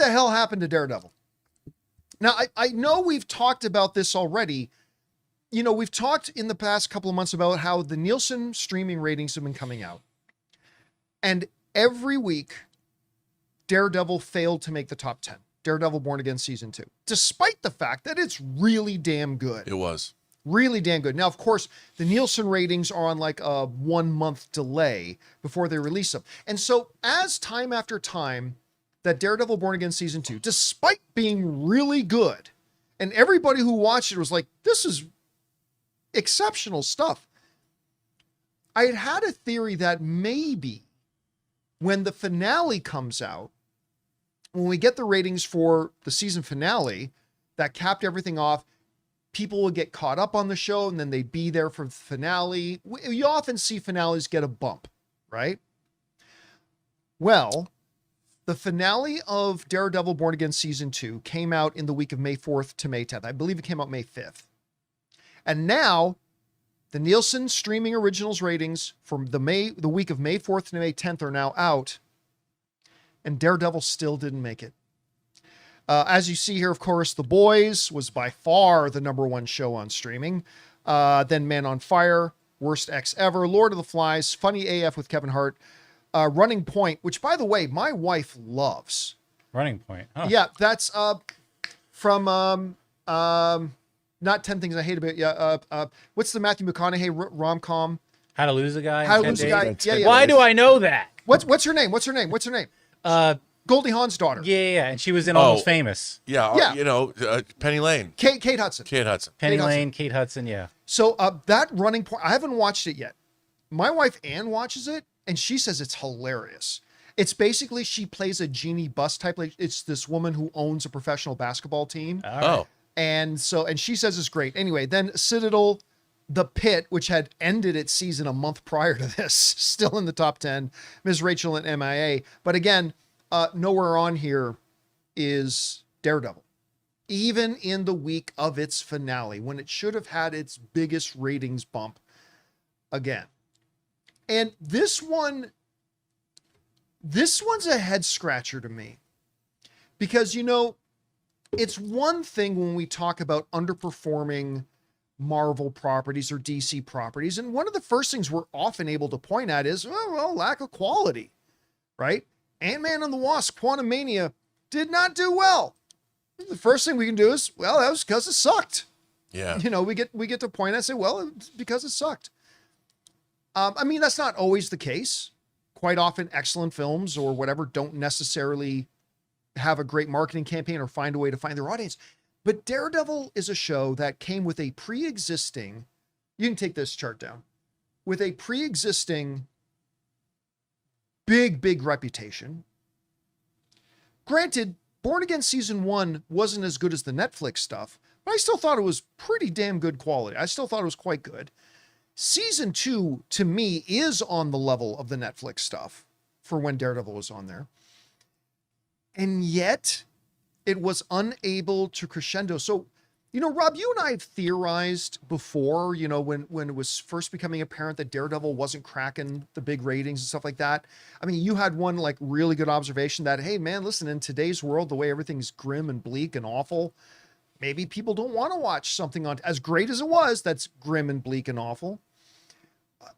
the hell happened to Daredevil? Now, I know we've talked about this already. You know, we've talked in the past couple of months about how the Nielsen streaming ratings have been coming out. And every week, Daredevil failed to make the top 10. Daredevil Born Again Season 2. Despite the fact that it's really damn good. It was. Really damn good. Now, of course, the Nielsen ratings are on like a 1 month delay before they release them. And so as time after time that Daredevil Born Again Season 2, despite being really good, and everybody who watched it was like, this is exceptional stuff. I had a theory that maybe when the finale comes out, when we get the ratings for the season finale that capped everything off, people will get caught up on the show and then they'd be there for the finale. You often see finales get a bump, right? Well, the finale of Daredevil Born Again Season 2 came out in the week of May 4th to May 10th. I believe it came out May 5th. And now the Nielsen streaming originals ratings from the week of May 4th to May 10th are now out. And Daredevil still didn't make it. As you see here, of course, The Boys was by far the #1 show on streaming. Then Man on Fire, Worst X Ever, Lord of the Flies, Funny AF with Kevin Hart, Running Point, which, by the way, my wife loves. Running Point. Oh. Yeah, that's from not 10 Things I Hate About You. What's the Matthew McConaughey rom-com? How to Lose a Guy. How to Lose a Guy. Yeah. Why do I know that? What's her name? What's her name? Goldie Hawn's daughter. Yeah, and she was in Almost Famous. Yeah. You know, Penny Lane. Kate Hudson. Penny Lane, Kate Hudson, yeah. So that Running Point, I haven't watched it yet. My wife Ann watches it, and she says it's hilarious. It's basically she plays a Jeannie Buss type. Like it's this woman who owns a professional basketball team. Right. And she says it's great. Anyway, then Citadel, The Pit, which had ended its season a month prior to this, still in the top 10. Ms. Rachel and MIA. But again, nowhere on here is Daredevil. Even in the week of its finale, when it should have had its biggest ratings bump again. And this one's a head scratcher to me. Because, you know, it's one thing when we talk about underperforming Marvel properties or DC properties. And one of the first things we're often able to point at is, well, lack of quality, right? Ant-Man and the Wasp, Quantumania did not do well. The first thing we can do is, well, that was because it sucked. Yeah. You know, we get to point and say, well, it's because it sucked. I mean, that's not always the case. Quite often, excellent films or whatever don't necessarily have a great marketing campaign or find a way to find their audience. But Daredevil is a show that came with a pre-existing, you can take this chart down, with a pre-existing big reputation. Granted, Born Again Season 1 wasn't as good as the Netflix stuff, but I still thought it was pretty damn good quality. I still thought it was quite good. Season 2, to me, is on the level of the Netflix stuff for when Daredevil was on there. And yet, it was unable to crescendo. So, you know, Rob, you and I have theorized before, you know, when it was first becoming apparent that Daredevil wasn't cracking the big ratings and stuff like that. I mean, you had one like really good observation that, hey, man, listen, in today's world, the way everything's grim and bleak and awful, maybe people don't want to watch something on as great as it was that's grim and bleak and awful.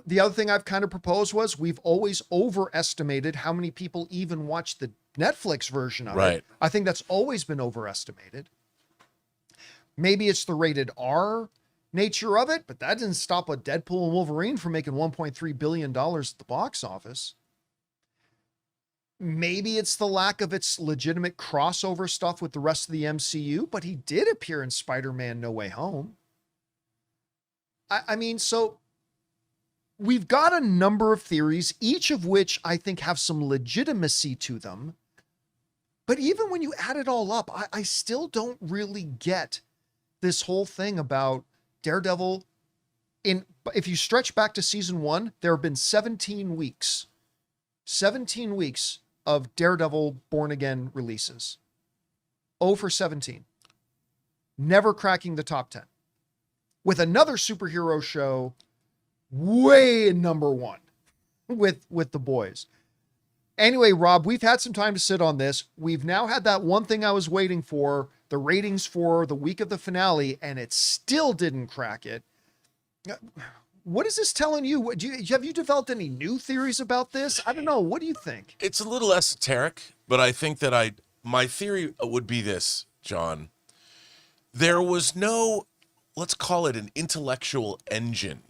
The other thing I've kind of proposed was we've always overestimated how many people even watch the Netflix version of it. I think that's always been overestimated. Maybe it's the rated R nature of it, but that didn't stop a Deadpool and Wolverine from making $1.3 billion at the box office. Maybe it's the lack of its legitimate crossover stuff with the rest of the MCU, but he did appear in Spider-Man No Way Home. I mean, so we've got a number of theories, each of which I think have some legitimacy to them. But even when you add it all up, I still don't really get this whole thing about Daredevil. If you stretch back to season 1, there have been 17 weeks of Daredevil Born Again releases. 0 for 17. Never cracking the top 10. With another superhero show way #1 with The Boys. Anyway, Rob, we've had some time to sit on this. We've now had that one thing I was waiting for, the ratings for the week of the finale, and it still didn't crack it. What is this telling you? Have you developed any new theories about this? I don't know. What do you think? It's a little esoteric, but I think that my theory would be this, John. There was no, let's call it an intellectual engine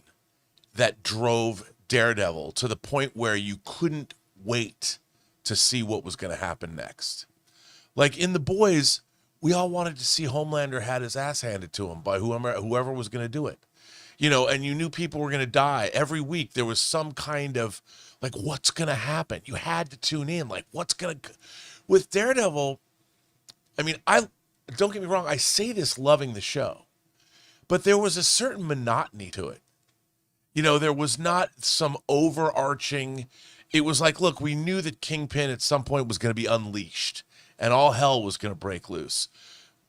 that drove Daredevil to the point where you couldn't wait to see what was going to happen next. Like in The Boys, we all wanted to see Homelander had his ass handed to him by whoever was going to do it. And you knew people were going to die. Every week there was some kind of, like, what's going to happen? You had to tune in. Like, what's going to... With Daredevil, I mean, don't get me wrong, I say this loving the show, but there was a certain monotony to it. There was not some overarching... It was like, look, we knew that Kingpin at some point was going to be unleashed and all hell was going to break loose.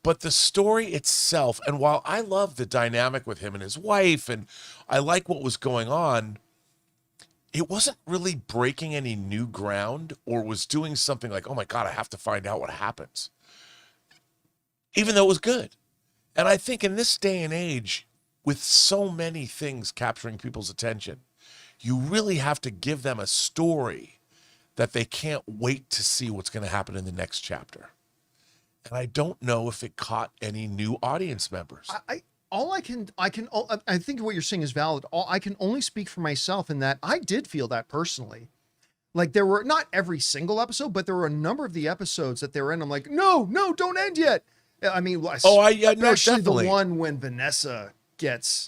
But the story itself, and while I love the dynamic with him and his wife, and I like what was going on, it wasn't really breaking any new ground or was doing something like, oh my God, I have to find out what happens. Even though it was good. And I think in this day and age, with so many things capturing people's attention, you really have to give them a story that they can't wait to see what's going to happen in the next chapter. And I don't know if it caught any new audience members. I think what you're saying is valid. I can only speak for myself in that I did feel that personally. Like there were not every single episode, but there were a number of the episodes that they were in. I'm like, no, don't end yet. I mean, especially the one when Vanessa gets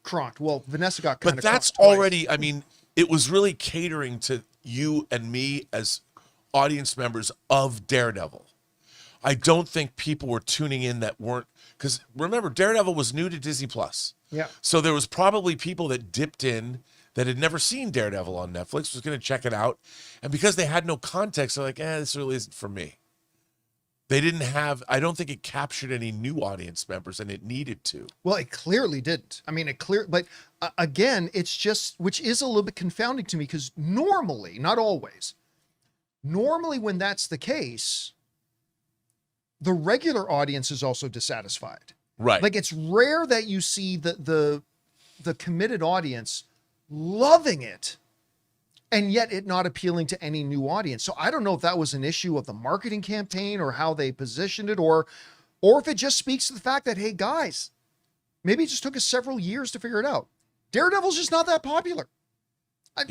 cronked. Well, Vanessa got kind of. But that's already. I mean, it was really catering to you and me as audience members of Daredevil. I don't think people were tuning in that weren't, because remember, Daredevil was new to Disney Plus. Yeah. So there was probably people that dipped in that had never seen Daredevil on Netflix, was going to check it out. And because they had no context, they're like, this really isn't for me. They didn't have, I don't think it captured any new audience members, and it needed to. Well, it clearly didn't. I mean, but again, it's just, which is a little bit confounding to me, because normally, not always, normally when that's the case, the regular audience is also dissatisfied. Right. Like it's rare that you see the committed audience loving it and yet it not appealing to any new audience. So I don't know if that was an issue of the marketing campaign or how they positioned it, or if it just speaks to the fact that, hey guys, maybe it just took us several years to figure it out. Daredevil's just not that popular. I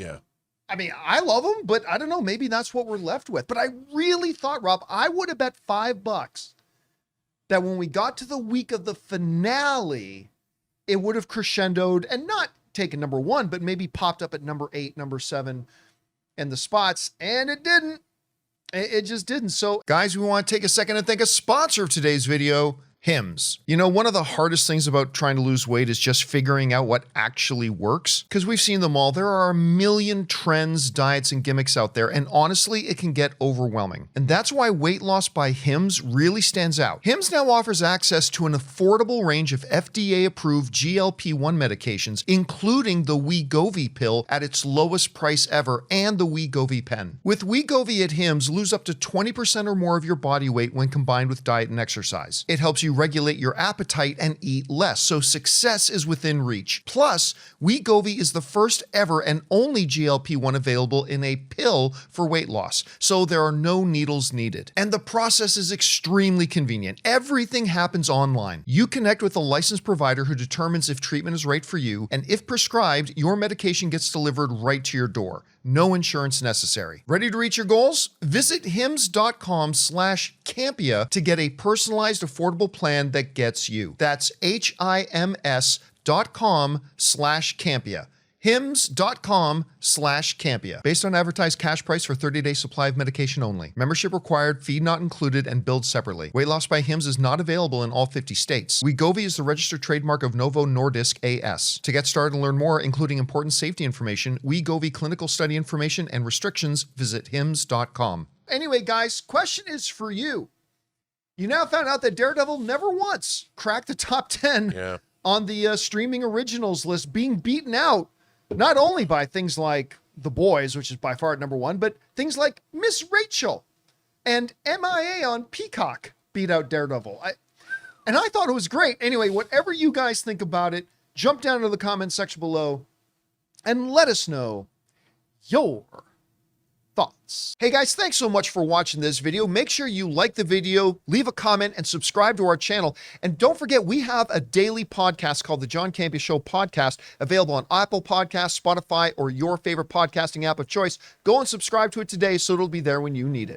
mean, I love him, but I don't know, maybe that's what we're left with. But I really thought, Rob, I would have bet $5 that when we got to the week of the finale, it would have crescendoed and not taken number 1, but maybe popped up at number 8, number 7 in the spots. And it didn't. It just didn't. So guys, we want to take a second and thank a sponsor of today's video, Hims. One of the hardest things about trying to lose weight is just figuring out what actually works, because we've seen them all. There are a million trends, diets, and gimmicks out there, and honestly, it can get overwhelming. And that's why weight loss by Hims really stands out. Hims now offers access to an affordable range of FDA-approved GLP-1 medications, including the Wegovy pill at its lowest price ever, and the Wegovy pen. With Wegovy at Hims, lose up to 20% or more of your body weight when combined with diet and exercise. It helps you regulate your appetite and eat less, so success is within reach. Plus, Wegovy is the first ever and only GLP-1 available in a pill for weight loss, so there are no needles needed. And the process is extremely convenient. Everything happens online. You connect with a licensed provider who determines if treatment is right for you, and if prescribed, your medication gets delivered right to your door. No insurance necessary. Ready to reach your goals? Visit hims.com/Campea to get a personalized, affordable plan that gets you. That's HIMS.com/Campea. hims.com/Campea. Based on advertised cash price for 30-day supply of medication only. Membership required, fee not included, and billed separately. Weight loss by Hims is not available in all 50 states. Wegovy is the registered trademark of Novo Nordisk A.S. To get started and learn more, including important safety information, Wegovy clinical study information, and restrictions, visit hims.com. Anyway, guys, question is for you. You now found out that Daredevil never once cracked the top 10 on the streaming originals list, being beaten out not only by things like The Boys, which is by far at number 1, but things like Miss Rachel and MIA on Peacock beat out Daredevil. And I thought it was great. Anyway, whatever you guys think about it, jump down to the comment section below and let us know your thoughts. Hey guys, thanks so much for watching this video. Make sure you like the video, leave a comment, and subscribe to our channel. And don't forget, we have a daily podcast called the John Campea Show podcast, available on Apple Podcasts, Spotify, or your favorite podcasting app of choice. Go and subscribe to it today so it'll be there when you need it.